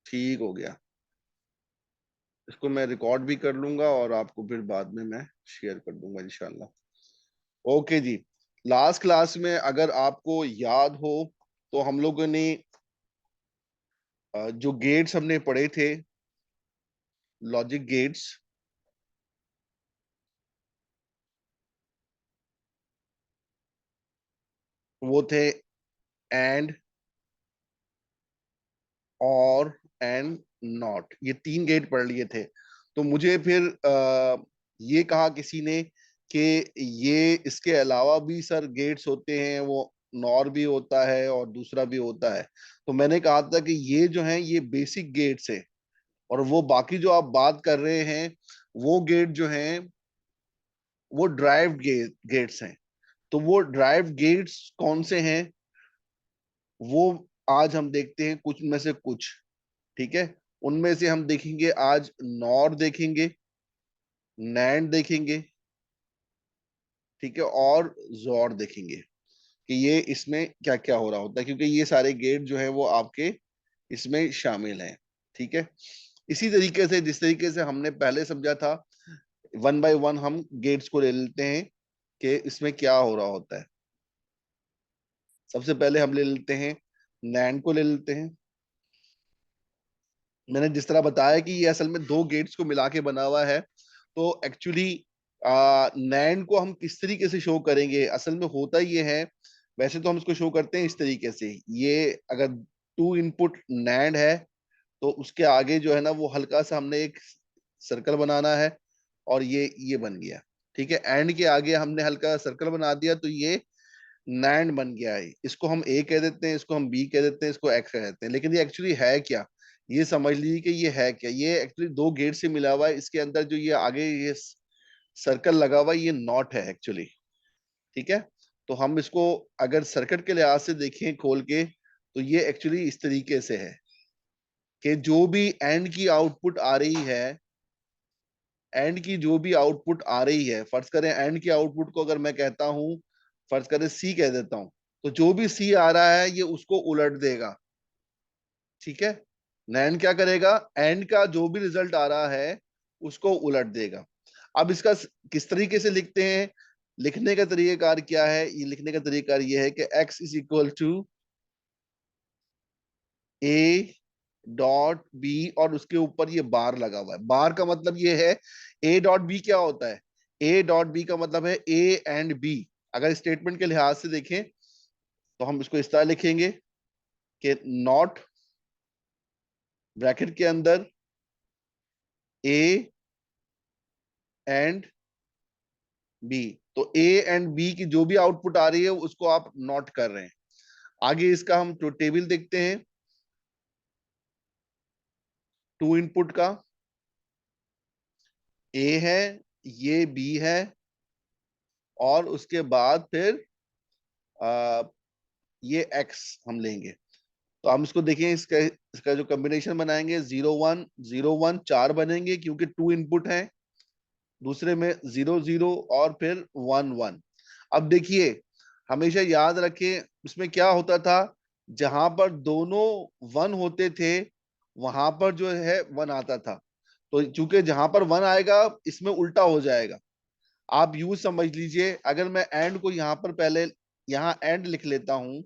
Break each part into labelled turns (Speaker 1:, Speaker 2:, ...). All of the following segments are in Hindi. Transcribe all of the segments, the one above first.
Speaker 1: ठीक हो गया। इसको मैं रिकॉर्ड भी कर लूंगा और आपको फिर बाद में मैं शेयर कर दूंगा इंशाल्लाह। ओके जी। लास्ट क्लास में अगर आपको याद हो तो हम लोगों ने जो गेट्स हमने पढ़े थे, लॉजिक गेट्स, वो थे एंड, और, एंड, नॉट। ये तीन गेट पढ़ लिए थे। तो मुझे फिर ये कहा किसी ने कि ये इसके अलावा भी सर गेट्स होते हैं, वो नॉर भी होता है और दूसरा भी होता है। तो मैंने कहा था कि ये जो है ये बेसिक गेट्स है, और वो बाकी जो आप बात कर रहे हैं वो गेट जो हैं वो ड्राइव्ड गेट्स हैं। तो वो ड्राइव्ड गेट्स कौन से हैं, वो आज हम देखते हैं कुछ में से कुछ। ठीक है। उनमें से हम देखेंगे आज नॉर देखेंगे, नैंड देखेंगे, ठीक है, और जोर देखेंगे कि ये इसमें क्या क्या हो रहा होता है, क्योंकि ये सारे गेट जो है वो आपके इसमें शामिल हैं। ठीक है। इसी तरीके से जिस तरीके से हमने पहले समझा था, वन बाय वन हम गेट्स को ले लेते हैं कि इसमें क्या हो रहा होता है। सबसे पहले हम ले लेते हैं नैंड को ले लेते हैं। मैंने जिस तरह बताया कि ये असल में दो गेट्स को मिला के बना हुआ है। तो एक्चुअली नैंड को हम किस तरीके से शो करेंगे, असल में होता ये है, वैसे तो हम इसको शो करते हैं इस तरीके से। ये अगर टू इनपुट नैंड है तो उसके आगे जो है ना वो हल्का सा हमने एक सर्कल बनाना है, और ये बन गया। ठीक है। एंड के आगे हमने हल्का सर्कल बना दिया तो ये नैंड बन गया है। इसको हम ए कह देते हैं, इसको हम बी कह देते हैं, इसको एक्स कह देते हैं। लेकिन ये एक्चुअली है क्या, ये समझ लीजिए कि ये है क्या। ये एक्चुअली दो गेट से मिला हुआ है। इसके अंदर जो ये आगे ये सर्कल लगा हुआ है ये नॉट है एक्चुअली। ठीक है। तो हम इसको अगर सर्किट के लिहाज से देखें खोल के तो ये एक्चुअली इस तरीके से है कि जो भी एंड की आउटपुट आ रही है, एंड की जो भी आउटपुट आ रही है, फर्ज करें एंड की आउटपुट को अगर मैं कहता हूं, फर्ज करें सी कह देता हूं, तो जो भी सी आ रहा है ये उसको उलट देगा। ठीक है। नैंड क्या करेगा, एंड का जो भी रिजल्ट आ रहा है उसको उलट देगा। अब इसका किस तरीके से लिखते हैं, लिखने का तरीकाकार क्या है, ये लिखने का तरीकाकार ये है कि x is equal to a dot b, और उसके ऊपर ये बार लगा हुआ है। बार का मतलब ये है, ए डॉट बी क्या होता है, ए डॉट बी का मतलब है ए एंड बी। अगर स्टेटमेंट के लिहाज से देखें तो हम इसको इस तरह लिखेंगे कि नॉट ब्रैकेट के अंदर ए एंड बी। तो ए एंड बी की जो भी आउटपुट आ रही है उसको आप नोट कर रहे हैं। आगे इसका हम तो टेबल देखते हैं टू इनपुट का। ए है, ये बी है, और उसके बाद फिर आ, ये एक्स हम लेंगे। तो हम इसको देखें, इसका इसका जो कॉम्बिनेशन बनाएंगे 0 1 0 1 चार बनेंगे क्योंकि टू इनपुट है। दूसरे में 0 0 और फिर 1 1। अब देखिए, हमेशा याद रखें इसमें क्या होता था, जहां पर दोनों वन होते थे वहां पर जो है वन आता था। तो चूंकि जहां पर वन आएगा इसमें उल्टा हो जाएगा। आप यूज समझ लीजिए, अगर मैं एंड को यहां पर पहले यहां एंड लिख लेता हूं,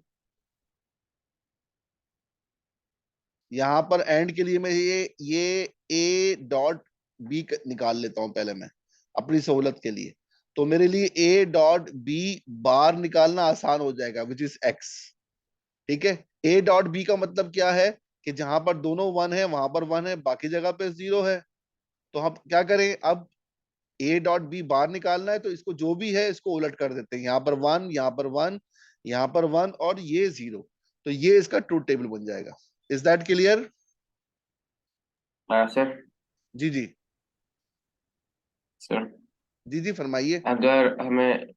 Speaker 1: यहां पर एंड के लिए मैं ये ए डॉट बी निकाल लेता हूं पहले मैं अपनी सहूलत के लिए। तो मेरे लिए ए डॉट बी बार निकालना आसान हो जाएगा, विच इज एक्स। ठीक है। ए डॉट बी का मतलब क्या है कि जहां पर दोनों वन है वहां पर वन है, बाकी जगह पे जीरो है। तो हम क्या करें, अब ए डॉट बी बार निकालना है तो इसको जो भी है इसको उलट कर देते हैं, यहाँ पर वन, यहाँ पर वन, यहाँ पर वन, और ये जीरो। तो ये इसका ट्रूथ टेबल बन जाएगा। Is that clear?
Speaker 2: हाँ सर।
Speaker 1: जी जी।
Speaker 2: सर,
Speaker 1: जी जी फरमाइए।
Speaker 2: अगर हमें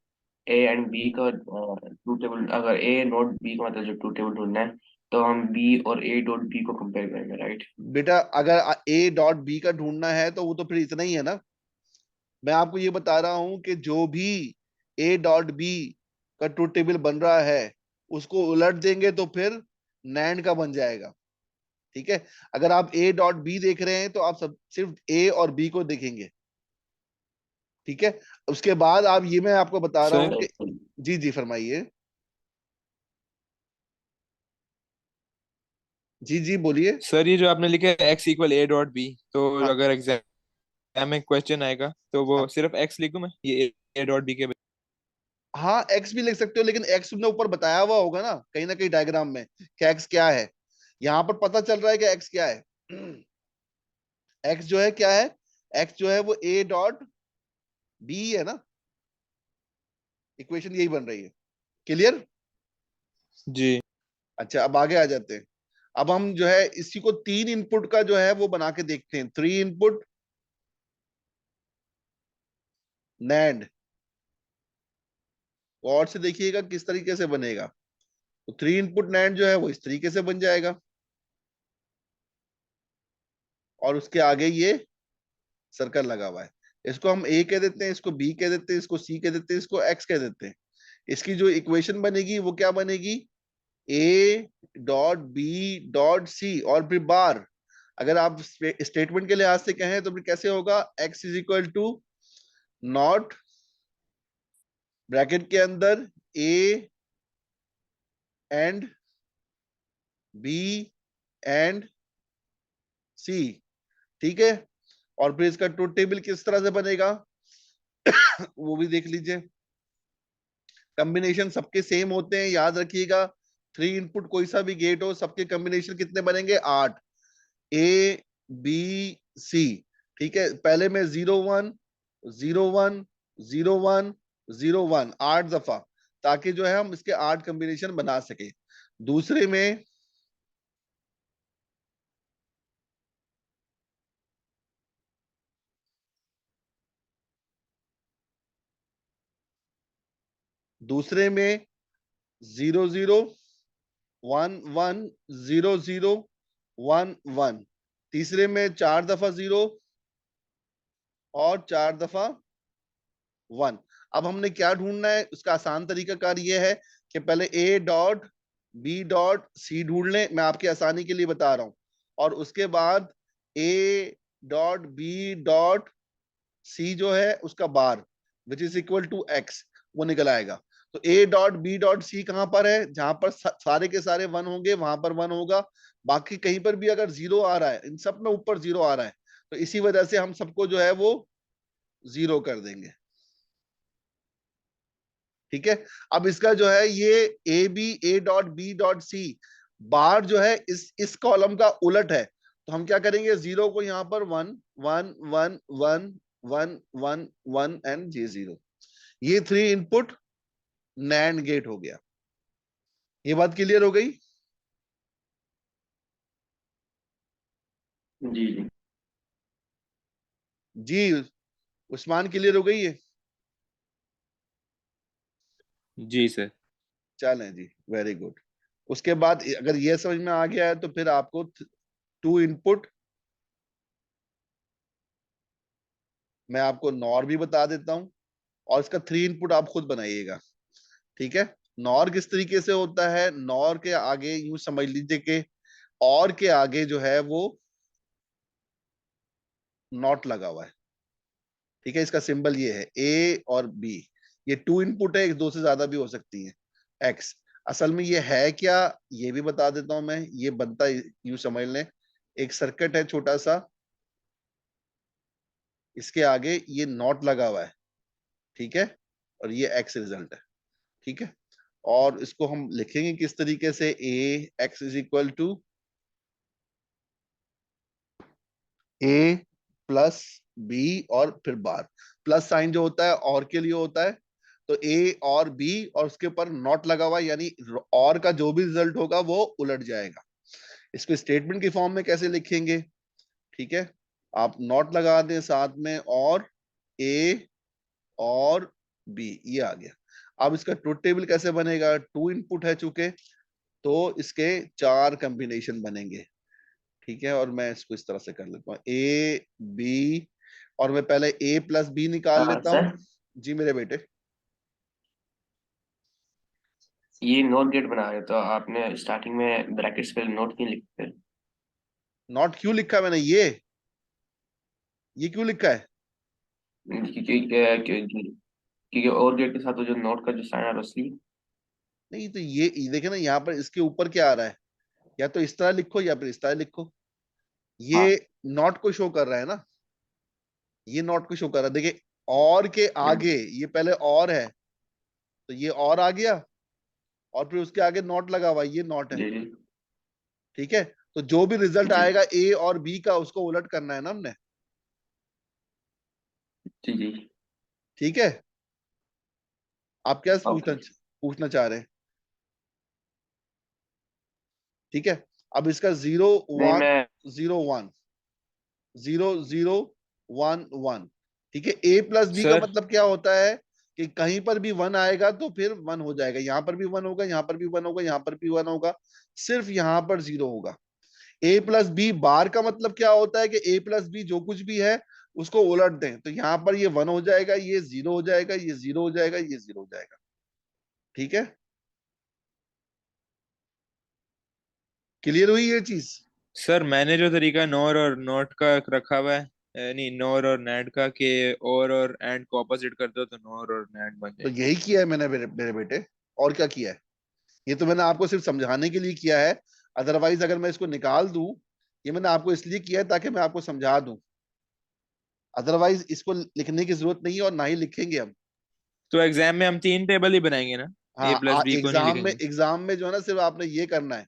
Speaker 2: ए एंड बी का ट्रू टेबल, अगर ए नॉट बी का मतलब जो ट्रू टेबल ढूंढना है, तो हम बी और ए डॉट बी को कंपेयर करेंगे, राइट?
Speaker 1: बेटा अगर ए डॉट बी का ढूंढना है तो वो तो फिर इतना ही है ना। मैं आपको ये बता रहा हूं कि जो भी ए डॉट बी का ट्रूथ टेबल बन रहा है उसको उलट देंगे तो फिर नैंड का बन जाएगा। ठीक है, अगर आप ए डॉट बी देख रहे हैं तो आप सब सिर्फ ए और बी को देखेंगे। ठीक है, उसके बाद आप, ये मैं आपको बता रहा हूं
Speaker 3: सर
Speaker 1: कि, जी जी फरमाइए, जी जी बोलिए।
Speaker 3: सर ये जो आपने लिखा है x equal a dot b, तो
Speaker 1: हाँ
Speaker 3: अगर एग्जाम में क्वेश्चन आएगा तो वो
Speaker 1: हाँ
Speaker 3: सिर्फ एक्स लिखूं मैं, ये ए डॉट बी के
Speaker 1: हाँ, एक्स भी लिख सकते हो, लेकिन एक्स तुमने ऊपर बताया हुआ होगा ना कहीं डायग्राम में कि एक्स क्या है। यहाँ पर पता चल रहा है कि एक्स क्या है। एक्स जो है क्या है, एक्स जो है वो ए डॉट बी है ना, इक्वेशन यही बन रही है। क्लियर।
Speaker 3: जी।
Speaker 1: अच्छा, अब आगे आ जाते हैं। अब हम जो है इसी को तीन इनपुट का जो है वो बना के देखते हैं, थ्री इनपुट नैंड। और से देखिएगा किस तरीके से बनेगा। तो थ्री इनपुट नैंड जो है वो इस तरीके से बन जाएगा, और उसके आगे ये सर्कल लगा हुआ है। इसको हम ए कह देते हैं, इसको बी कह देते हैं, इसको सी कह देते हैं, इसको एक्स कह देते हैं। इसकी जो इक्वेशन बनेगी वो क्या बनेगी, a dot B dot c और फिर बार। अगर आप स्टेटमेंट के लिहाज से कहें तो फिर कैसे होगा, x is equal to not, bracket के अंदर a and b and c. ठीक है, और फिर इसका ट्रुथ टेबल किस तरह से बनेगा वो भी देख लीजिए। कॉम्बिनेशन सबके सेम होते हैं, याद रखिएगा। थ्री इनपुट कोई सा भी गेट हो, सबके कॉम्बिनेशन कितने बनेंगे, 8। A b c. ठीक है, पहले में 0 1 0 1 0 1 0 1, 8 दफा, ताकि जो है हम इसके 8 कॉम्बिनेशन बना सके। दूसरे में दूसरे में 0 0 1 1 0 0 1 1। तीसरे में 4 दफा 0 और 4 दफा 1। अब हमने क्या ढूंढना है, उसका आसान तरीका कार ये है कि पहले a dot B dot c ढूंढ लें, मैं आपकी आसानी के लिए बता रहा हूं। और उसके बाद ए डॉट बी डॉट सी जो है उसका bar, which is equal to X, वो निकल आएगा। तो A dot B dot C कहां पर है, जहां पर सारे के सारे 1 होंगे वहां पर 1 होगा। बाकी कहीं पर भी अगर 0 आ रहा है, इन सब में ऊपर 0 आ रहा है, तो इसी वजह से हम सबको जो है वो 0 कर देंगे। ठीक है, अब इसका जो है ये A B A dot B dot C bar जो है इस कॉलम का उलट है। तो हम क्या करेंगे, 0 को यहां पर 1 1 1 1 1 1 1 एंड ये 0। ये थ्री इनपुट नैंड गेट हो गया। ये बात क्लियर हो गई।
Speaker 2: जी जी।
Speaker 1: जी उस्मान, क्लियर हो गई है।
Speaker 3: जी सर।
Speaker 1: चलें जी, वेरी गुड। उसके बाद अगर ये समझ में आ गया है तो फिर आपको टू इनपुट, मैं आपको नॉर भी बता देता हूं, और इसका थ्री इनपुट आप खुद बनाइएगा। ठीक है, नॉर किस तरीके से होता है, नॉर के आगे यूं समझ लीजिए कि और के आगे जो है वो नॉट लगा हुआ है। ठीक है, इसका सिंबल ये है ए और बी। ये टू इनपुट है, एक दो से ज्यादा भी हो सकती है। एक्स असल में ये है क्या, ये भी बता देता हूं मैं। ये बनता यूं समझ लें, एक सर्किट है छोटा सा, इसके आगे ये नॉट लगा हुआ है। ठीक है, और ये एक्स रिजल्ट है। ठीक है, और इसको हम लिखेंगे किस तरीके से, A X is equal to A plus B और फिर बार। प्लस साइन जो होता है और के लिए होता है, तो ए और बी और उसके ऊपर नॉट लगा हुआ, यानी और का जो भी रिजल्ट होगा वो उलट जाएगा। इसको स्टेटमेंट की फॉर्म में कैसे लिखेंगे, ठीक है, आप नॉट लगा दें साथ में, और ए और बी, ये आ गया। अब इसका ट्रुथ टेबल कैसे बनेगा, टू इनपुट है चूंकि, तो इसके 4 कॉम्बिनेशन बनेंगे। ठीक है, और मैं इसको इस तरह से कर लेता हूँ, ए बी, और मैं पहले ए प्लस बी निकाल लेता हूँ।
Speaker 2: सर,
Speaker 1: जी मेरे बेटे।
Speaker 2: ये नोट गेट बना रहे हो तो आपने स्टार्टिंग में ब्रैकेट्स पे नोट क्यों लिखे?
Speaker 1: नॉट क्यों लिखा है मैंने, ये क्यों लिखा है?
Speaker 2: क्योंकि और गेट के साथ तो जो नोट का जो साइन आ रहा है इसलिए।
Speaker 1: नहीं तो ये देखे ना, यहाँ पर इसके ऊपर क्या आ रहा है, या तो इस तरह लिखो या फिर इस तरह लिखो। ये
Speaker 2: हाँ।
Speaker 1: नॉट को शो कर रहा है ना, ये नॉट को शो कर रहा है। देखिए और के आगे, ये पहले और है तो ये और आ गया, और फिर उसके आगे नॉट लगा हुआ है, ये नॉट है।
Speaker 2: जी जी
Speaker 1: ठीक है, तो जो भी रिजल्ट
Speaker 2: जी
Speaker 1: आएगा ए और बी का, उसको उलट करना है ना हमने।
Speaker 2: जी जी।
Speaker 1: ठीक है, आप क्या पूछना
Speaker 2: ओके।
Speaker 1: पूछना चाह रहे हैं? ठीक है, अब इसका जीरो
Speaker 2: नहीं
Speaker 1: वन,
Speaker 2: मैं।
Speaker 1: Zero one, zero zero one one. ठीक है, ए प्लस बी का
Speaker 3: सर
Speaker 1: मतलब क्या होता है कि कहीं पर भी वन आएगा तो फिर वन हो जाएगा, यहां पर भी वन होगा, यहां पर भी वन होगा, यहां पर भी वन होगा, सिर्फ यहां पर जीरो होगा। ए प्लस बी बार का मतलब क्या होता है कि ए प्लस बी जो कुछ भी है उसको उलट दें, तो यहां पर ये वन हो जाएगा, ये जीरो हो जाएगा, ये जीरो हो जाएगा, ये जीरो हो जाएगा। ठीक है, क्लियर हुई ये चीज?
Speaker 3: सर मैंने जो तरीका नॉर और नॉट का रखा हुआ है, नहीं नॉर और नैड का, कि और एंड को ऑपोजिट कर दो तो नॉर और नैड बन
Speaker 1: तो
Speaker 3: जाएंगे।
Speaker 1: यही किया है मैंने मेरे बेटे, और क्या किया है? ये तो मैंने आपको सिर्फ समझाने के लिए किया है, अदरवाइज अगर मैं इसको निकाल दूं, ये मैंने आपको इसलिए किया है ताकि मैं आपको समझा दूं, अदरवाइज इसको लिखने की जरूरत नहीं है और ना ही लिखेंगे हम।
Speaker 3: तो एग्जाम में हम 3 टेबल ही बनाएंगे ना, ए प्लस
Speaker 1: हाँ,
Speaker 3: बी को नहीं लिखेंगे?
Speaker 1: एग्जाम में जो है ना, सिर्फ आपने ये करना है।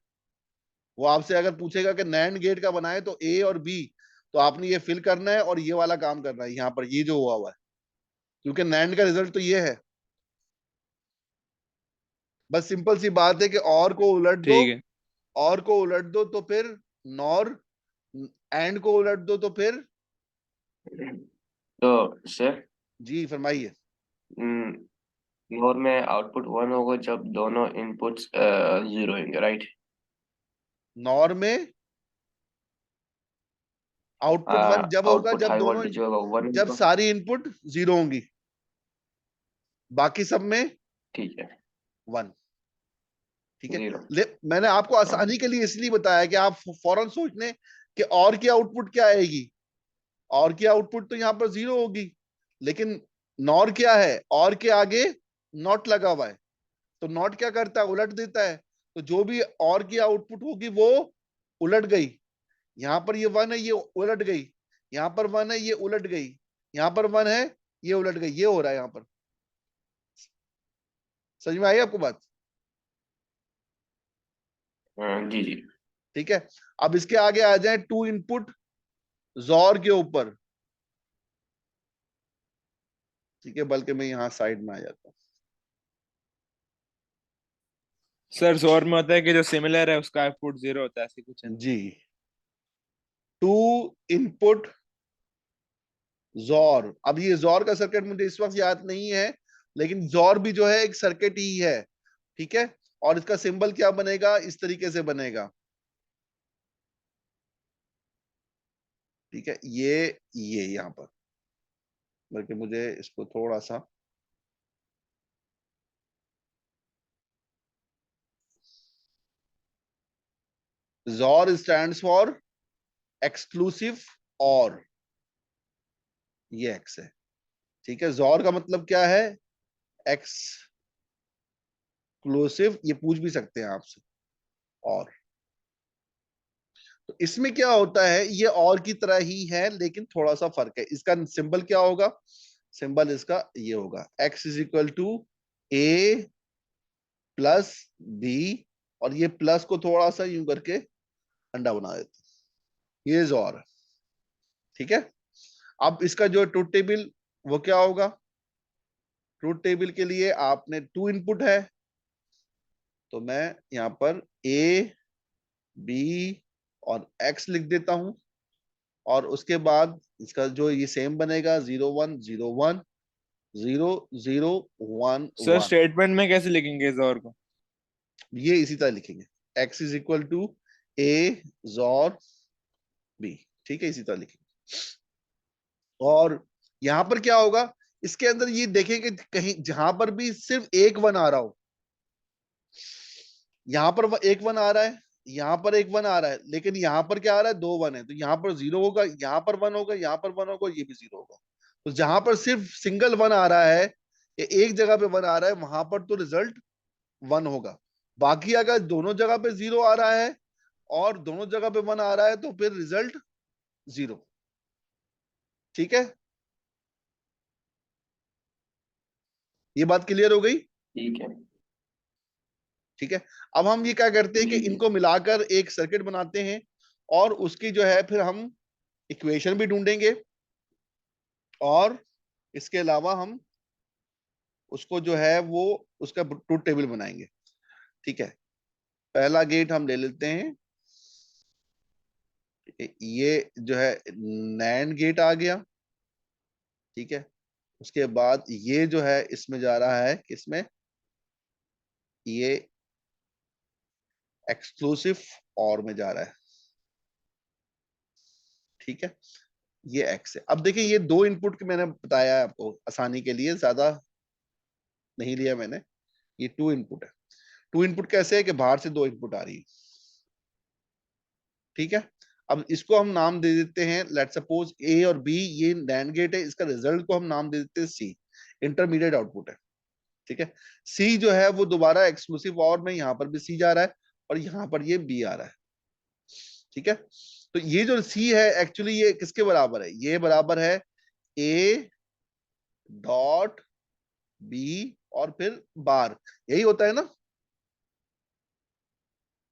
Speaker 1: वो आपसे अगर पूछेगा कि नैंड गेट का बनाए तो ए और बी, तो आपने ये फिल करना है और ये वाला काम करना है यहाँ पर, ये जो हुआ हुआ है, क्योंकि नैंड का रिजल्ट तो ये है। बस सिंपल सी बात है कि और को उलट दो,
Speaker 3: ठीक है।
Speaker 1: और को उलट दो तो फिर नॉर, एंड को उलट दो तो फिर।
Speaker 2: तो सर,
Speaker 1: जी फरमाइए।
Speaker 2: नोर में आउटपुट वन होगा जब दोनों इनपुट्स जीरो होंगे, राइट?
Speaker 1: नॉर में आउटपुट वन जब होगा
Speaker 2: आउटपुट
Speaker 1: जब
Speaker 2: हाई
Speaker 1: दोनों,
Speaker 2: वोल्टेज जो होगा वन
Speaker 1: जब
Speaker 2: होगा।
Speaker 1: सारी इनपुट जीरो होंगी, बाकी सब में
Speaker 2: ठीक है।
Speaker 1: वन। ठीक है,
Speaker 2: जीरो।
Speaker 1: मैंने आपको
Speaker 2: हाँ।
Speaker 1: आसानी के लिए इसलिए बताया कि आप फौरन सोच लें कि और की आउटपुट क्या आएगी, और की आउटपुट तो यहाँ पर जीरो होगी, लेकिन नॉर क्या है, और के आगे नॉट लगा हुआ है, तो नॉट क्या करता है, उलट देता है। तो जो भी और की आउटपुट होगी वो उलट गई, यहां पर ये वन है, ये उलट गई, यहां पर वन है, ये उलट गई, यहां पर वन है, ये उलट गई, ये हो रहा है यहां पर। समझ में आई आपको बात?
Speaker 2: जी जी।
Speaker 1: ठीक है, अब इसके आगे आ जाए टू इनपुट जॉर के ऊपर। ठीक है, बल्कि मैं यहां साइड में आ जाता हूँ।
Speaker 3: सर जोर में होता है कि जो सिमिलर है उसका आउटपुट जीरो होता है, ऐसे कुछ है ना?
Speaker 1: जी, टू इनपुट जॉर, अब ये जॉर का सर्किट मुझे इस वक्त याद नहीं है, लेकिन जॉर भी जो है एक सर्किट ही है। ठीक है, और इसका सिंबल क्या बनेगा, इस तरीके से बनेगा। ठीक है, ये यहां पर, बल्कि मुझे इसको थोड़ा सा, जॉर स्टैंड्स फॉर एक्सक्लूसिव और, ये एक्स है। ठीक है, जॉर का मतलब क्या है, एक्सक्लूसिव, ये पूछ भी सकते हैं आपसे। और तो इसमें क्या होता है, ये और की तरह ही है लेकिन थोड़ा सा फर्क है। इसका सिंबल क्या होगा, सिंबल इसका ये होगा, x is equal to A plus B, और ये प्लस को थोड़ा सा यूं करके अंडा बना देते हैं, ये जॉर है। ठीक है, अब इसका जो ट्रुथ टेबल वो क्या होगा, ट्रुथ टेबल के लिए आपने टू इनपुट है, तो मैं यहां पर ए बी और एक्स लिख देता हूं, और उसके बाद इसका जो ये सेम बनेगा, zero one zero one, zero zero one
Speaker 3: sir
Speaker 1: one.
Speaker 3: Statement में कैसे लिखेंगे जोर को?
Speaker 1: ये इसी तरह लिखेंगे, x is equal to a XOR b. ठीक है, इसी तरह लिखेंगे। और यहां पर क्या होगा, इसके अंदर ये देखेंगे कहीं जहां पर भी सिर्फ एक वन आ रहा हो, यहां पर एक वन आ रहा है, यहाँ पर एक वन आ रहा है, लेकिन यहाँ पर क्या आ रहा है, दो वन है, तो यहाँ पर जीरो होगा, यहाँ पर वन होगा, यहाँ पर वन होगा, ये भी जीरो होगा। तो जहां पर सिर्फ सिंगल वन आ रहा है, या एक जगह पे वन आ रहा है, वहां पर तो रिजल्ट वन होगा। बाकी अगर दोनों जगह पे जीरो आ रहा है और दोनों जगह पे वन आ रहा है, तो फिर रिजल्ट जीरो। ठीक है, ये बात क्लियर हो गई।
Speaker 2: ठीक है।
Speaker 1: ठीक है, अब हम ये क्या करते हैं कि
Speaker 2: जी जी।
Speaker 1: इनको मिलाकर एक सर्किट बनाते हैं, और उसकी जो है फिर हम इक्वेशन भी ढूंढेंगे, और इसके अलावा हम उसको जो है वो उसका ट्रूथ टेबल बनाएंगे। ठीक है, पहला गेट हम ले लेते हैं, ये जो है नैंड गेट आ गया। ठीक है, उसके बाद ये जो है इसमें जा रहा है, किसमें, ये एक्सक्लूसिव और में जा रहा है। ठीक है, ये एक्स है। अब देखिए, ये दो इनपुट के मैंने बताया है आपको आसानी के लिए, ज्यादा नहीं लिया मैंने। ये टू इनपुट है। टू इनपुट कैसे है कि बाहर से दो इनपुट आ रही है। ठीक है, अब इसको हम नाम दे देते हैं, लेट सपोज ए और बी, ये नैंड गेट है, इसका रिजल्ट को हम नाम दे देते हैं सी, इंटरमीडिएट आउटपुट है। ठीक है, सी जो है वो दोबारा एक्सक्लूसिव और में, यहाँ पर भी सी जा रहा है और यहाँ पर ये बी आ रहा है। ठीक है, तो ये जो सी है एक्चुअली ये किसके बराबर है, ये बराबर है ए डॉट बी और फिर बार, यही होता है ना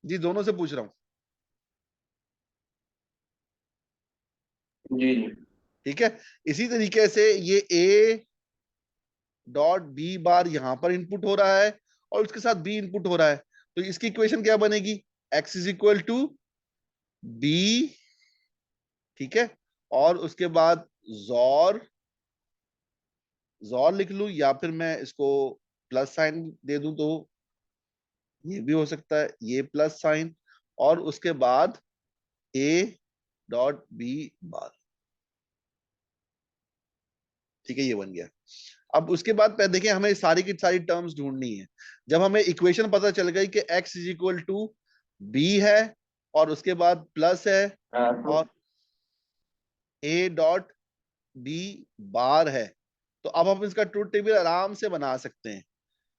Speaker 1: जी, दोनों से पूछ रहा हूं।
Speaker 2: जी जी।
Speaker 1: ठीक है, इसी तरीके से ये ए डॉट बी बार यहां पर इनपुट हो रहा है और उसके साथ बी इनपुट हो रहा है, तो इसकी इक्वेशन क्या बनेगी, x is equal to b. ठीक है, और उसके बाद जॉर, जॉर लिख लू या फिर मैं इसको प्लस साइन दे दूं तो ये भी हो सकता है, ये प्लस साइन, और उसके बाद ए डॉट बी बार। ठीक है, ये बन गया। अब उसके बाद देखिए, हमें सारी की सारी टर्म्स ढूंढनी है। जब हमें इक्वेशन पता चल गई कि x is equal to b है और उसके बाद प्लस है
Speaker 2: तो
Speaker 1: और a डॉट बी बार है, तो अब हम इसका ट्रूथ टेबल आराम से बना सकते हैं।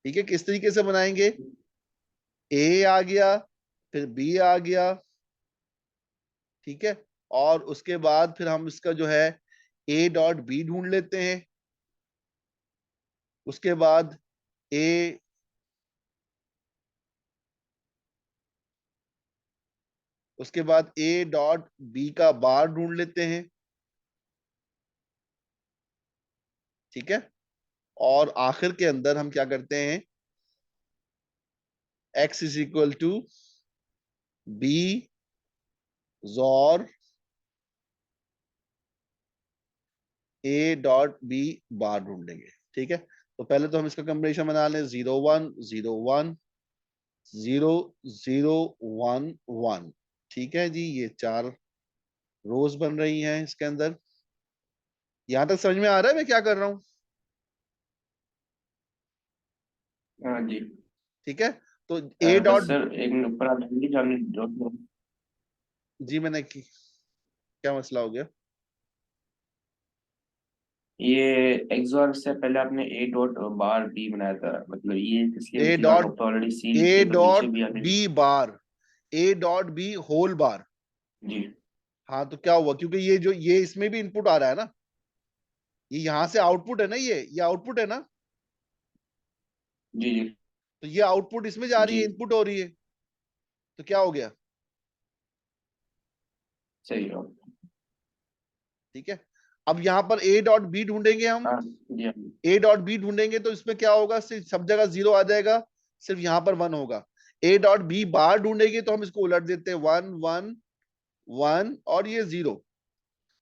Speaker 1: ठीक है, किस तरीके से बनाएंगे, a आ गया, फिर b आ गया। ठीक है, और उसके बाद फिर हम इसका जो है a डॉट बी ढूंढ लेते हैं। उसके बाद a, उसके बाद a डॉट बी का बार ढूंढ लेते हैं। ठीक है, और आखिर के अंदर हम क्या करते हैं, x is equal to b XOR a dot b bar ढूंढेंगे। ठीक है, तो पहले तो हम इसका कॉम्बिनेशन बना लें, 0 1 0 1 0 0 1 1। ठीक है जी, ये चार रोज बन रही हैं इसके अंदर। यहां तक समझ में आ रहा है मैं क्या कर रहा हूं।
Speaker 2: हाँ जी।
Speaker 1: ठीक है, तो ए
Speaker 2: बस
Speaker 1: डॉट,
Speaker 2: सर एक मिनट ऊपर आप जल्दी जाने
Speaker 1: जी मैंने क्या मसला हो गया,
Speaker 2: ये एक्सॉर से पहले आपने ए डॉट बार बी बनाया था, मतलब ये इसलिए
Speaker 1: ए
Speaker 2: क्योंकि
Speaker 1: डॉट
Speaker 2: आप तो ऑलरेडी सी लिख
Speaker 1: ए
Speaker 2: के तो नीचे
Speaker 1: डॉट
Speaker 2: भी आने।
Speaker 1: B bar, A dot B whole bar.
Speaker 2: जी
Speaker 1: हाँ, तो क्या हुआ, क्योंकि ये जो ये इसमें भी इनपुट आ रहा है ना, ये यहां से आउटपुट है ना, ये आउटपुट है ना,
Speaker 2: जी जी।
Speaker 1: तो ये आउटपुट इसमें जा रही
Speaker 2: जी
Speaker 1: है, इनपुट हो रही है, तो क्या हो गया।
Speaker 2: सही हो।
Speaker 1: ठीक है, अब यहां पर ए डॉट बी ढूंढेंगे हम,
Speaker 2: हाँ जी हाँ।
Speaker 1: ए डॉट बी ढूंढेंगे तो इसमें क्या होगा, सिर्फ सब जगह जीरो आ जाएगा, सिर्फ यहां पर वन होगा। ए डॉट बी बार ढूंढेंगे तो हम इसको उलट देते हैं, 1 1 1 और ये जीरो।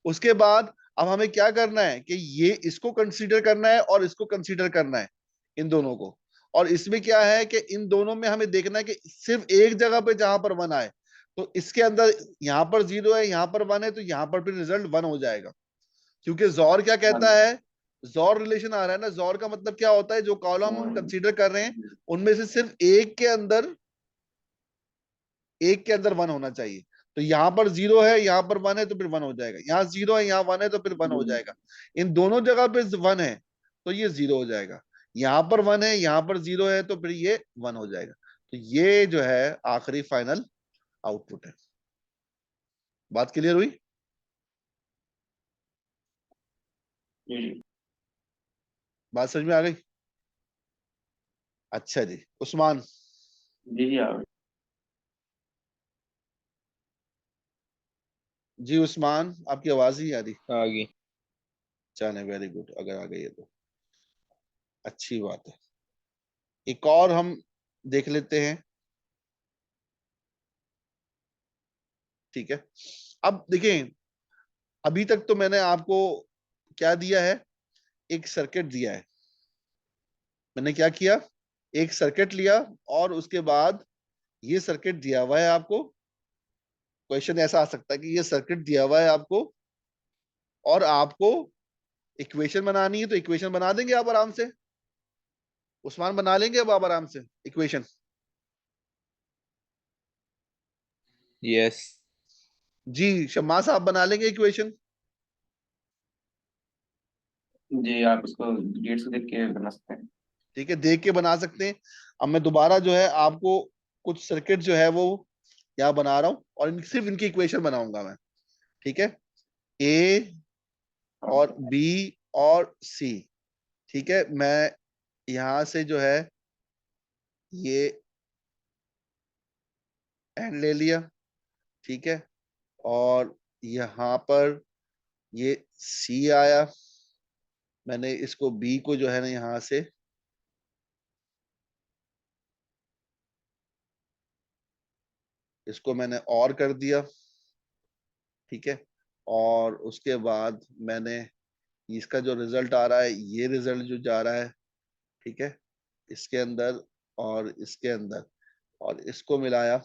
Speaker 1: उसके बाद अब हमें क्या करना है कि ये इसको कंसीडर करना है और इसको कंसीडर करना है, इन दोनों को। और इसमें क्या है कि इन दोनों में हमें देखना है कि सिर्फ एक जगह पे जहां पर वन आए, तो इसके अंदर यहां पर जीरो है, यहां पर वन है, तो यहां पर भी रिजल्ट वन हो जाएगा। क्योंकि जॉर क्या
Speaker 2: हाँ
Speaker 1: कहता है, जॉर रिलेशन आ रहा है ना, जॉर का मतलब क्या होता है, जो कॉलम हम कंसीडर कर रहे हैं उनमें से सिर्फ एक के अंदर एक के अंदर 1 होना चाहिए। तो यहाँ पर 0 है, यहाँ पर 1 है, तो फिर 1 हो जाएगा। यहाँ 0 है, यहाँ 1 है, तो फिर 1 हो जाएगा। इन दोनों जगह पे 1 है तो ये 0 हो जाएगा। यहाँ पर 1 है, यहाँ पर 0 है, तो फिर ये 1 हो जाएगा। तो ये जो है आखिरी फाइनल आउटपुट है। बात क्लियर हुई?
Speaker 2: जी
Speaker 1: बात समझ में आ गई? अच्छा जी, उस्मान।
Speaker 2: जी जी हाँ।
Speaker 1: जी उस्मान, आपकी आवाज ही आ रही।
Speaker 3: आ गई।
Speaker 1: चले, वेरी गुड, अगर आ गई है तो अच्छी बात है। एक और हम देख लेते हैं, ठीक है। अब देखें, अभी तक तो मैंने आपको क्या दिया है, एक सर्किट दिया है। मैंने क्या किया, एक सर्किट लिया, और उसके बाद ये सर्किट दिया हुआ है आपको। क्वेश्चन ऐसा आ सकता है कि ये सर्किट दिया हुआ है आपको, और आपको इक्वेशन बनानी है, तो इक्वेशन बना देंगे आप आराम से। उस्मान, बना लेंगे अब आप आराम से इक्वेशन?
Speaker 3: यस।
Speaker 1: जी शम्मा साहब, बना लेंगे इक्वेशन?
Speaker 2: जी, आप उसको डेट्स को देख के बना सकते हैं।
Speaker 1: ठीक है, देख के बना सकते हैं। अब मैं दोबारा जो है आपको कुछ सर्किट जो है वो यहाँ बना रहा हूँ, और सिर्फ इनकी इक्वेशन बनाऊंगा मैं। ठीक है, ए और
Speaker 2: हाँ
Speaker 1: बी और सी। ठीक है, मैं यहां से जो है ये एन ले लिया। ठीक है, और यहाँ पर ये सी आया। मैंने इसको बी को जो है ना यहां से इसको मैंने और कर दिया। ठीक है, और उसके बाद मैंने इसका जो रिजल्ट आ रहा है, ये रिजल्ट जो जा रहा है, ठीक है, इसके अंदर और इसके अंदर, और इसको मिलाया,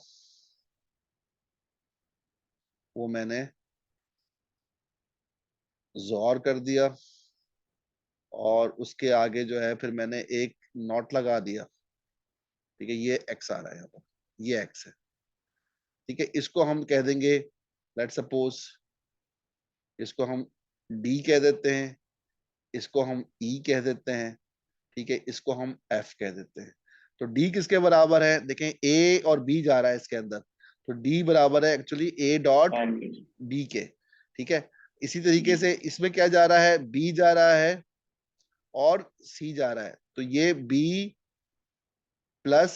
Speaker 1: वो मैंने जोर कर दिया। और उसके आगे जो है फिर मैंने एक नॉट लगा दिया। ठीक है, ये एक्स आ रहा है यहाँ पर, ये एक्स है। ठीक है, इसको हम कह देंगे, लेट सपोज इसको हम डी कह देते हैं, इसको हम ई कह देते हैं। ठीक है, इसको हम एफ कह देते हैं। तो डी किसके बराबर है, देखें ए और बी जा रहा है इसके अंदर, तो डी बराबर है actually a dot
Speaker 2: and g
Speaker 1: b के। ठीक है, इसी तरीके
Speaker 2: जी
Speaker 1: से इसमें क्या जा रहा है, बी जा रहा है और सी जा रहा है, तो ये बी प्लस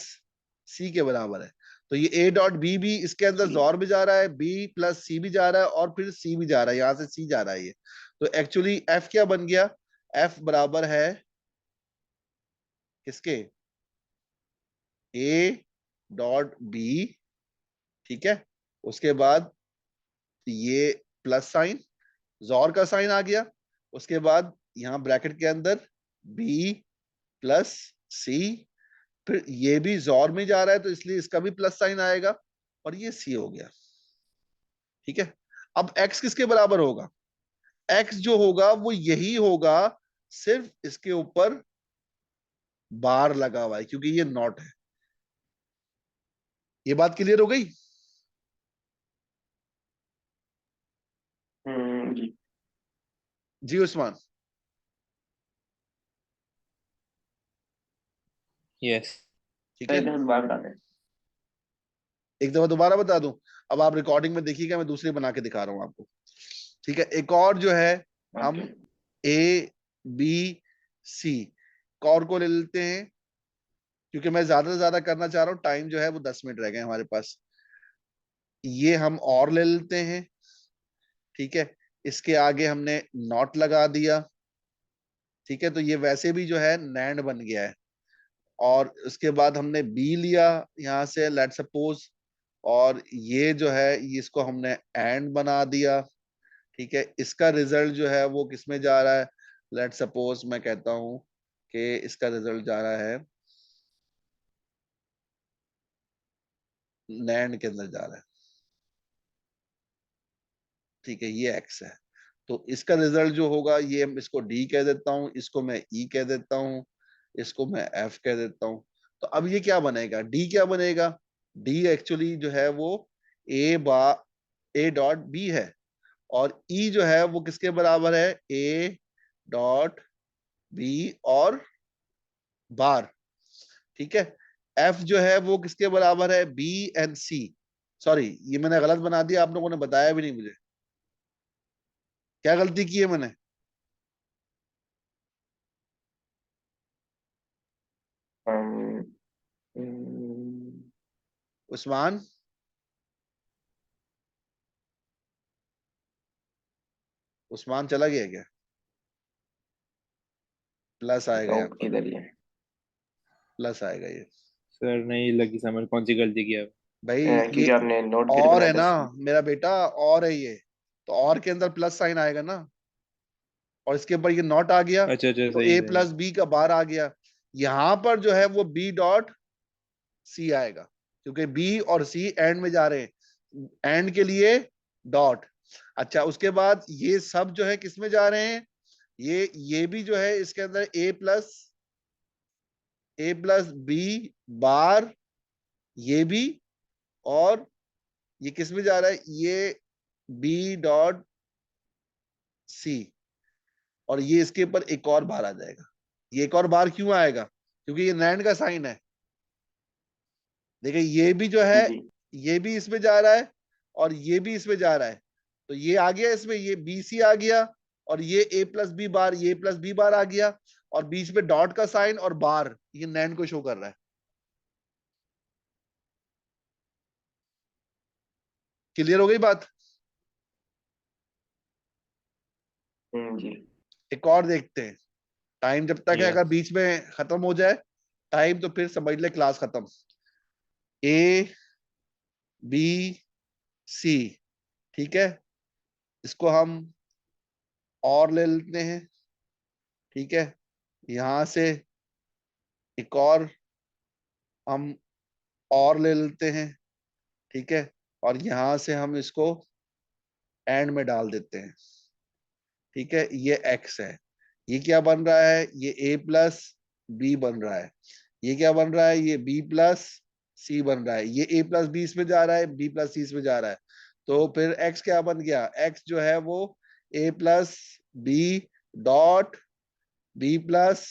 Speaker 1: सी के बराबर है। तो ये ए डॉट बी भी इसके अंदर
Speaker 2: जी
Speaker 1: जोर भी जा रहा है, बी प्लस सी भी जा रहा है, और फिर सी भी जा रहा है, यहां से सी जा रहा है ये। तो एक्चुअली एफ क्या बन गया, एफ बराबर है किसके, ए डॉट बी। ठीक है, उसके बाद ये प्लस साइन, जोर का साइन आ गया। उसके बाद यहां ब्रैकेट के अंदर बी प्लस सी, फिर ये भी जोर में जा रहा है तो इसलिए इसका भी प्लस साइन आएगा, और ये सी हो गया। ठीक है, अब एक्स किसके बराबर होगा, एक्स जो होगा वो यही होगा, सिर्फ इसके ऊपर बार लगा हुआ है क्योंकि ये नॉट है। ये बात क्लियर हो गई?
Speaker 2: जी।
Speaker 1: जी उस्मान।
Speaker 3: यस।
Speaker 1: ठीक
Speaker 2: तो
Speaker 1: है,
Speaker 2: इधर हम बात बताते हैं।
Speaker 1: एक दफा दोबारा बता दूं, अब आप रिकॉर्डिंग में देखिएगा, मैं दूसरी बना के दिखा रहा हूं आपको। ठीक है, एक और जो है,
Speaker 2: ओके।
Speaker 1: हम ए बी सी कॉर को ले लेते हैं, क्योंकि मैं ज्यादा से ज्यादा करना चाह रहा हूँ, टाइम जो है वो 10 मिनट रह गए हमारे पास। ये हम और ले लेते हैं। ठीक है, इसके आगे हमने नॉट लगा दिया। ठीक है, तो ये वैसे भी जो है नैंड बन गया है। और उसके बाद हमने बी लिया यहाँ से, लेट सपोज, और ये जो है ये इसको हमने एंड बना दिया। ठीक है, इसका रिजल्ट जो है वो किस में जा रहा है, लेट सपोज मैं कहता हूं कि इसका रिजल्ट जा रहा है नैंड के अंदर जा रहा है। ठीक है, ये एक्स है, तो इसका रिजल्ट जो होगा, ये हम इसको डी कह देता हूँ, इसको मैं ई कह देता हूँ, इसको मैं एफ कह देता हूँ। तो अब ये क्या बनेगा, डी क्या बनेगा, डी एक्चुअली जो है वो ए डॉट बी है, और ई जो है वो किसके बराबर है, ए डॉट बी और बार। ठीक है। एफ जो है वो किसके बराबर है, बी एंड सी। सॉरी, ये मैंने गलत बना दिया, आप लोगों ने बताया भी नहीं मुझे, क्या गलती की है मैंने।
Speaker 2: अम, अम,
Speaker 1: उस्मान, उस्मान चला गया क्या, प्लस आएगा यहाँ
Speaker 2: डाउट
Speaker 1: पर,
Speaker 2: किधर ही है।
Speaker 1: प्लस आएगा ये।
Speaker 3: सर नहीं लगी समझ, कौन सी गलती किया?
Speaker 1: भाई ये
Speaker 2: क्योंकि आपने नोट गेट
Speaker 1: और
Speaker 2: बनाया
Speaker 1: है
Speaker 2: था
Speaker 1: ना
Speaker 2: इसमें।
Speaker 1: मेरा बेटा, और है ये, तो और के अंदर प्लस साइन आएगा ना, और इसके ऊपर ये नॉट आ गया,
Speaker 3: अच्छा अच्छा,
Speaker 1: तो
Speaker 3: सही
Speaker 1: ए
Speaker 3: सही।
Speaker 1: प्लस बी का बार आ गया। यहां पर जो है वो बी डॉट सी आएगा, क्योंकि बी और सी एंड में जा रहे हैं, एंड के लिए डॉट। अच्छा, उसके बाद ये सब जो है किस में जा रहे हैं, ये भी जो है इसके अंदर ए प्लस बी बार, ये भी, और ये किस में जा रहा है, ये बी डॉट सी, और ये इसके ऊपर एक और बार आ जाएगा। ये एक और बार क्यों आएगा, क्योंकि ये नैंड का साइन है। देखिए ये भी जो है,
Speaker 2: जी।
Speaker 1: ये भी इसमें जा रहा है, और ये भी इसमें जा रहा है, तो ये आ गया इसमें, ये बी सी आ गया, और ये ए प्लस बी बार, ये प्लस बी बार आ गया, और बीच में डॉट का साइन और बार, ये नैंड को शो कर रहा है। क्लियर हो गई बात।
Speaker 2: जी।
Speaker 1: एक और देखते हैं, टाइम जब तक है, अगर
Speaker 3: यस।
Speaker 1: बीच में खत्म हो जाए टाइम तो फिर समझ ले क्लास खत्म। ए बी सी, ठीक है, इसको हम और ले लेते हैं। ठीक है, यहां से एक और हम और ले लेते हैं। ठीक है, और यहां से हम इसको एंड में डाल देते हैं। ठीक है, ये एक्स है, ये क्या बन रहा है, ये ए प्लस बी बन रहा है, ये क्या बन रहा है, ये बी प्लस सी बन रहा है, ये ए प्लस बी इसमें जा रहा है, बी प्लस सी इसमें जा रहा है, तो फिर एक्स क्या बन गया, एक्स जो है वो A plus B dot B plus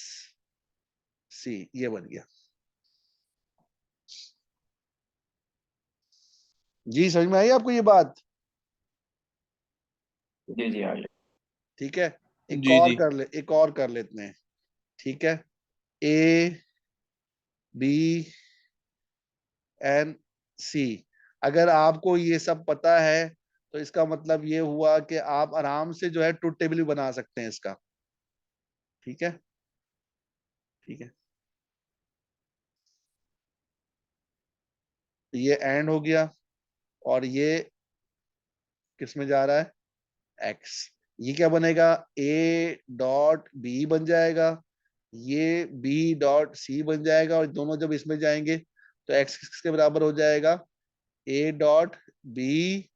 Speaker 1: C, ये बन गया। जी समझ में आई आपको ये बात।
Speaker 2: जी जी आ गया।
Speaker 1: ठीक है,
Speaker 3: जी जी।
Speaker 1: एक और कर लेते हैं। ठीक है, ए बी एन सी, अगर आपको ये सब पता है तो इसका मतलब ये हुआ कि आप आराम से जो है ट्रुथ टेबल भी बना सकते हैं इसका। ठीक है, ठीक है, तो ये एंड हो गया, और ये किस में जा रहा है, एक्स, ये क्या बनेगा, ए डॉट बी बन जाएगा, ये बी डॉट सी बन जाएगा, और दोनों जब इसमें जाएंगे तो एक्स किसके बराबर हो जाएगा, ए डॉट बी,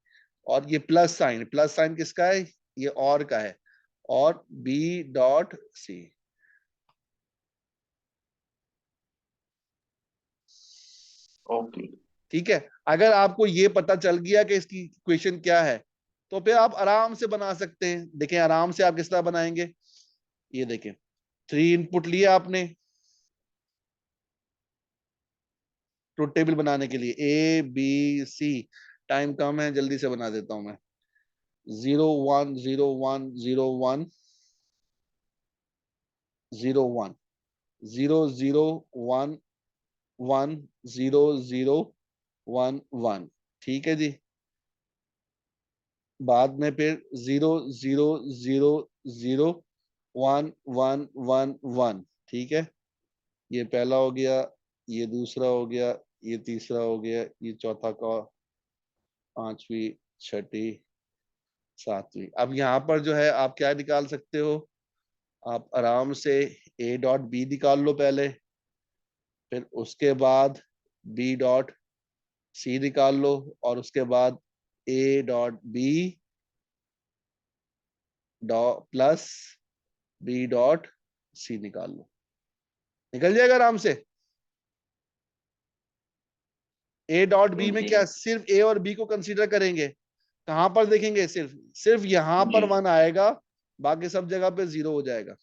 Speaker 1: और ये प्लस साइन किसका है, ये और का है, और बी डॉट सी।
Speaker 2: ओके।
Speaker 1: ठीक है, अगर आपको ये पता चल गया कि इसकी इक्वेशन क्या है, तो फिर आप आराम से बना सकते हैं। देखें आराम से आप किस तरह बनाएंगे, ये देखें, 3 इनपुट लिया आपने ट्रुथ टेबल बनाने के लिए, ए बी सी, टाइम कम है जल्दी से बना देता हूं मैं, 0 1 0 1 0 1 0 1 0 0 1 1 0 0 1 1, ठीक है जी। बाद में फिर 0 0 0 0 1 1 1, ठीक है, ये पहला हो गया, ये दूसरा हो गया, ये तीसरा हो गया, ये चौथा का, पांचवी, छठी, सातवीं। अब यहाँ पर जो है आप क्या निकाल सकते हो, आप आराम से ए डॉट बी निकाल लो पहले, फिर उसके बाद बी डॉट सी निकाल लो, और उसके बाद ए dot B dot plus B dot c निकाल लो, निकल जाएगा आराम से। ए डॉट बी में
Speaker 2: जी
Speaker 1: क्या सिर्फ ए और बी को कंसीडर करेंगे, कहां पर देखेंगे, सिर्फ सिर्फ यहां पर
Speaker 2: जी
Speaker 1: 1 आएगा, बाकी सब जगह पे 0 हो जाएगा।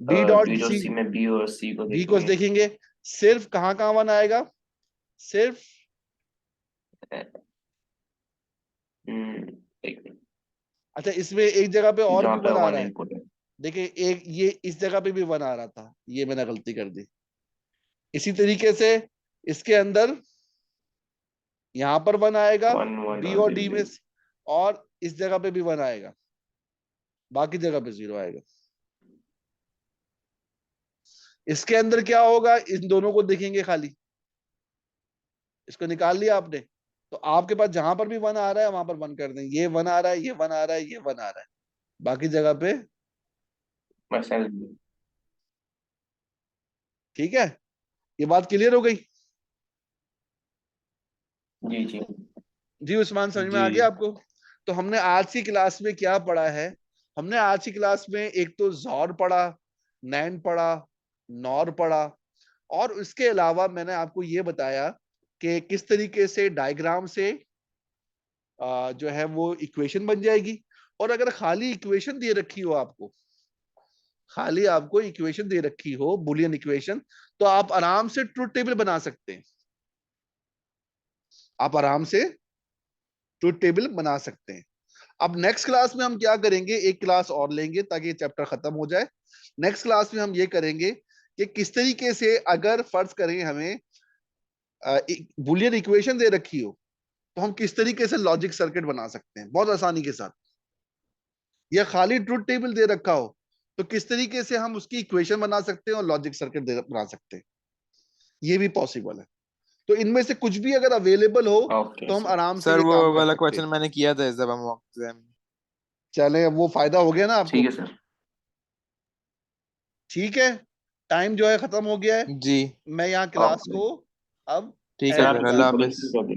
Speaker 1: B dot
Speaker 2: B dot
Speaker 1: C,
Speaker 2: C में बी और सी को
Speaker 1: बी को
Speaker 2: देखेंगे।
Speaker 1: देखेंगे, सिर्फ कहां कहां 1 आएगा, सिर्फ,
Speaker 2: एक मिनट,
Speaker 1: अच्छा इसमें एक जगह पे और
Speaker 2: जहाँ
Speaker 1: भी
Speaker 2: पे
Speaker 1: 1 आ
Speaker 2: वन
Speaker 1: रहा है,
Speaker 2: इनपुट है।
Speaker 1: देखिए एक ये इस जगह पे भी 1 आ रहा था, ये मैंने गलती कर दी। इसी तरीके से इसके अंदर यहां पर 1 आएगा,
Speaker 2: वन वन
Speaker 1: बी
Speaker 2: और
Speaker 1: और डी
Speaker 2: जीरो
Speaker 1: में, और इस जगह पे भी 1 आएगा, बाकी जगह पे 0 आएगा। इसके अंदर क्या होगा, इन दोनों को देखेंगे खाली, इसको निकाल लिया आपने, तो आपके पास जहां पर भी 1 आ रहा है वहां पर 1 कर दें, ये 1 आ रहा है, ये 1 आ रहा है, ये 1 आ रहा है, बाकी जगह पे,
Speaker 2: बस
Speaker 1: ठीक है। ये बात क्लियर हो गई?
Speaker 2: जी जी
Speaker 1: जी उस्मान, समझ में
Speaker 3: जी
Speaker 1: आ गया आपको? तो हमने आज की क्लास में क्या पढ़ा है, हमने आज की क्लास में एक तो जॉर पढ़ा, नैन पढ़ा, नॉर पढ़ा, और उसके अलावा मैंने आपको ये बताया कि किस तरीके से डायग्राम से जो है वो इक्वेशन बन जाएगी। और अगर खाली इक्वेशन दे रखी हो आपको, खाली आपको इक्वेशन दे रखी हो बुलियन इक्वेशन, तो आप आराम से ट्रुथ टेबल बना सकते हैं, आप आराम से ट्रुथ टेबल बना सकते हैं। अब नेक्स्ट क्लास में हम क्या करेंगे, एक क्लास और लेंगे ताकि ये चैप्टर खत्म हो जाए। नेक्स्ट क्लास में हम ये करेंगे कि किस तरीके से, अगर फर्ज करें हमें बुलियन इक्वेशन दे रखी हो, तो हम किस तरीके से लॉजिक सर्किट बना सकते हैं बहुत आसानी के साथ, या खाली ट्रुथ टेबल दे रखा हो तो किस तरीके से हम उसकी इक्वेशन बना सकते हैं और लॉजिक सर्किट बना सकते हैं, ये भी पॉसिबल है। तो इनमें से कुछ भी अगर अवेलेबल हो
Speaker 2: ओके
Speaker 1: तो हम
Speaker 2: सर।
Speaker 1: आराम से
Speaker 3: सर,
Speaker 1: ये
Speaker 3: वो
Speaker 1: काम कर
Speaker 3: वाला
Speaker 1: सकते हैं।
Speaker 3: क्वेश्चन मैंने किया था जब हम एग्जाम में।
Speaker 1: चले, वो फायदा हो गया ना
Speaker 2: ठीक
Speaker 1: आपको?
Speaker 2: है सर।
Speaker 1: ठीक है, टाइम जो है खत्म हो गया है,
Speaker 3: जी
Speaker 1: मैं यहाँ क्लास
Speaker 2: ओके
Speaker 1: को अब
Speaker 3: ठीक
Speaker 2: सर,
Speaker 3: है
Speaker 1: एंड
Speaker 2: आप
Speaker 3: सर,
Speaker 1: कर
Speaker 2: इसकी
Speaker 3: अल्लाह
Speaker 1: रहा हूँ।
Speaker 3: हाफिज।
Speaker 2: प्रोसीजर कर देना।